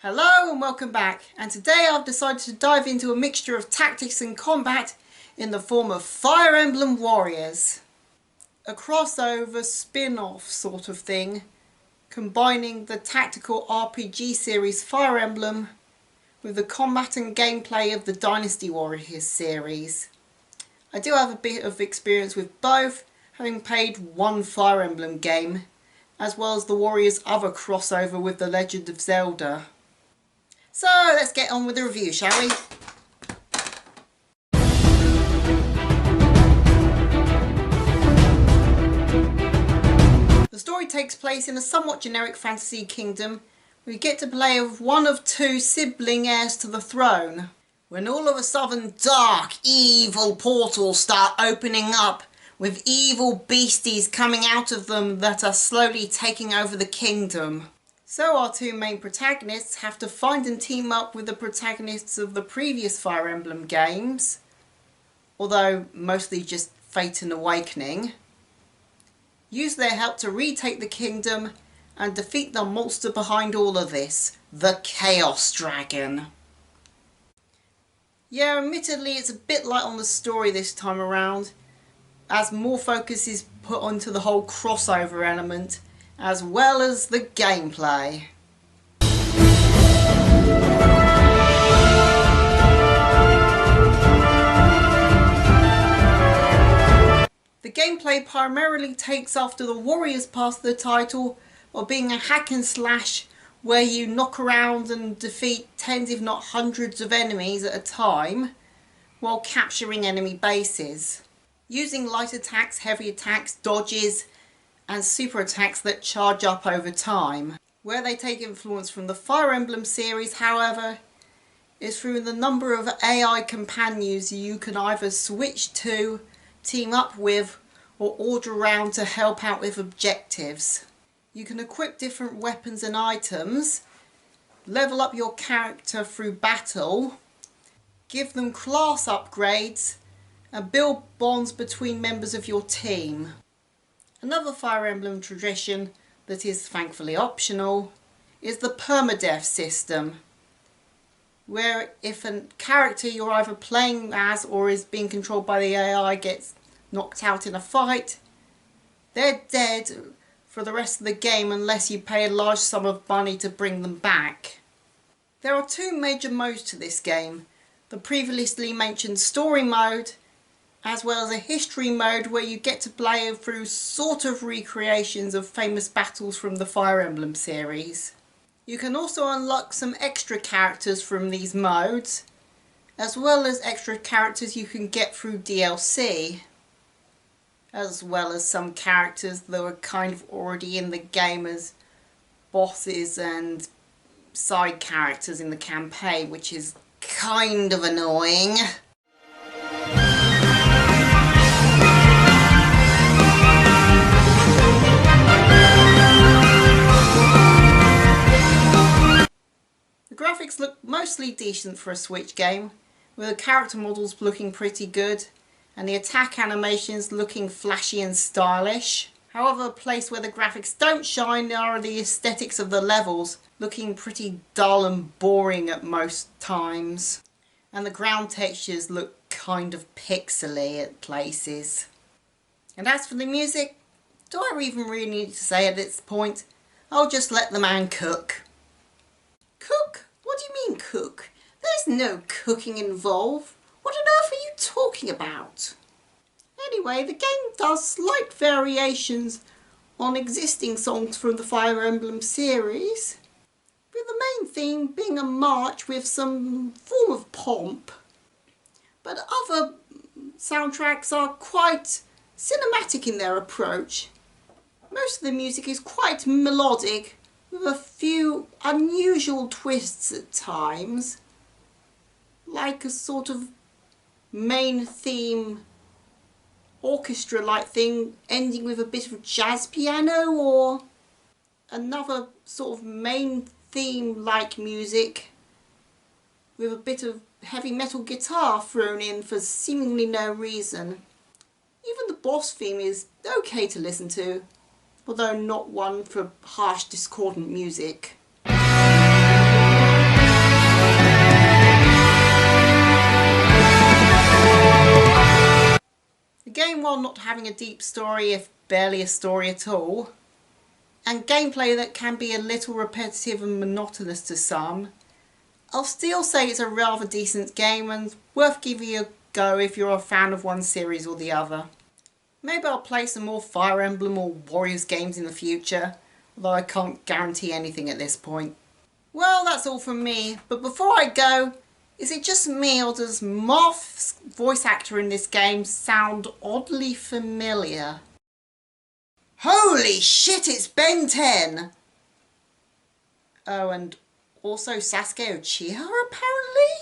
Hello and welcome back, and today I've decided to dive into a mixture of tactics and combat in the form of Fire Emblem Warriors. A crossover spin-off sort of thing, combining the tactical RPG series Fire Emblem with the combat and gameplay of the Dynasty Warriors series. I do have a bit of experience with both, having played one Fire Emblem game, as well as the Warriors' other crossover with The Legend of Zelda. So let's get on with the review, shall we? The story takes place in a somewhat generic fantasy kingdom. We get to play as one of two sibling heirs to the throne, when all of a sudden dark, evil portals start opening up, with evil beasties coming out of them that are slowly taking over the kingdom. So our two main protagonists have to find and team up with the protagonists of the previous Fire Emblem games, although mostly just Fate and Awakening, use their help to retake the kingdom and defeat the monster behind all of this, the Chaos Dragon. Yeah, admittedly it's a bit light on the story this time around, as more focus is put onto the whole crossover element, as well as the gameplay. The gameplay primarily takes after the Warriors part of the title of being a hack and slash where you knock around and defeat tens if not hundreds of enemies at a time while capturing enemy bases, using light attacks, heavy attacks, dodges and super attacks that charge up over time. Where they take influence from the Fire Emblem series, however, is through the number of AI companions you can either switch to, team up with, or order around to help out with objectives. You can equip different weapons and items, level up your character through battle, give them class upgrades, and build bonds between members of your team. Another Fire Emblem tradition that is thankfully optional is the permadeath system, where if a character you're either playing as or is being controlled by the AI gets knocked out in a fight, they're dead for the rest of the game unless you pay a large sum of money to bring them back. There are two major modes to this game, the previously mentioned story mode as well as a history mode where you get to play through sort of recreations of famous battles from the Fire Emblem series. You can also unlock some extra characters from these modes, as well as extra characters you can get through DLC, as well as some characters that are kind of already in the game as bosses and side characters in the campaign, which is kind of annoying. The graphics look mostly decent for a Switch game, with the character models looking pretty good and the attack animations looking flashy and stylish. However, a place where the graphics don't shine are the aesthetics of the levels, looking pretty dull and boring at most times. And the ground textures look kind of pixely at places. And as for the music, do I even really need to say at this point? I'll just let the man cook. Cook? What do you mean cook? There's no cooking involved. What on earth are you talking about? Anyway, the game does slight variations on existing songs from the Fire Emblem series, with the main theme being a march with some form of pomp. But other soundtracks are quite cinematic in their approach. Most of the music is quite melodic, with a few unusual twists at times, like a sort of main theme orchestra-like thing ending with a bit of jazz piano, or another sort of main theme-like music with a bit of heavy metal guitar thrown in for seemingly no reason. Even the boss theme is okay to listen to, although not one for harsh discordant music. on not having a deep story, if barely a story at all, and gameplay that can be a little repetitive and monotonous to some, I'll still say it's a rather decent game and worth giving a go if you're a fan of one series or the other. Maybe I'll play some more Fire Emblem or Warriors games in the future, although I can't guarantee anything at this point. Well, that's all from me, but before I go, is it just me or does Marth's voice actor in this game sound oddly familiar? Holy shit, it's Ben 10! Oh, and also Sasuke Uchiha apparently?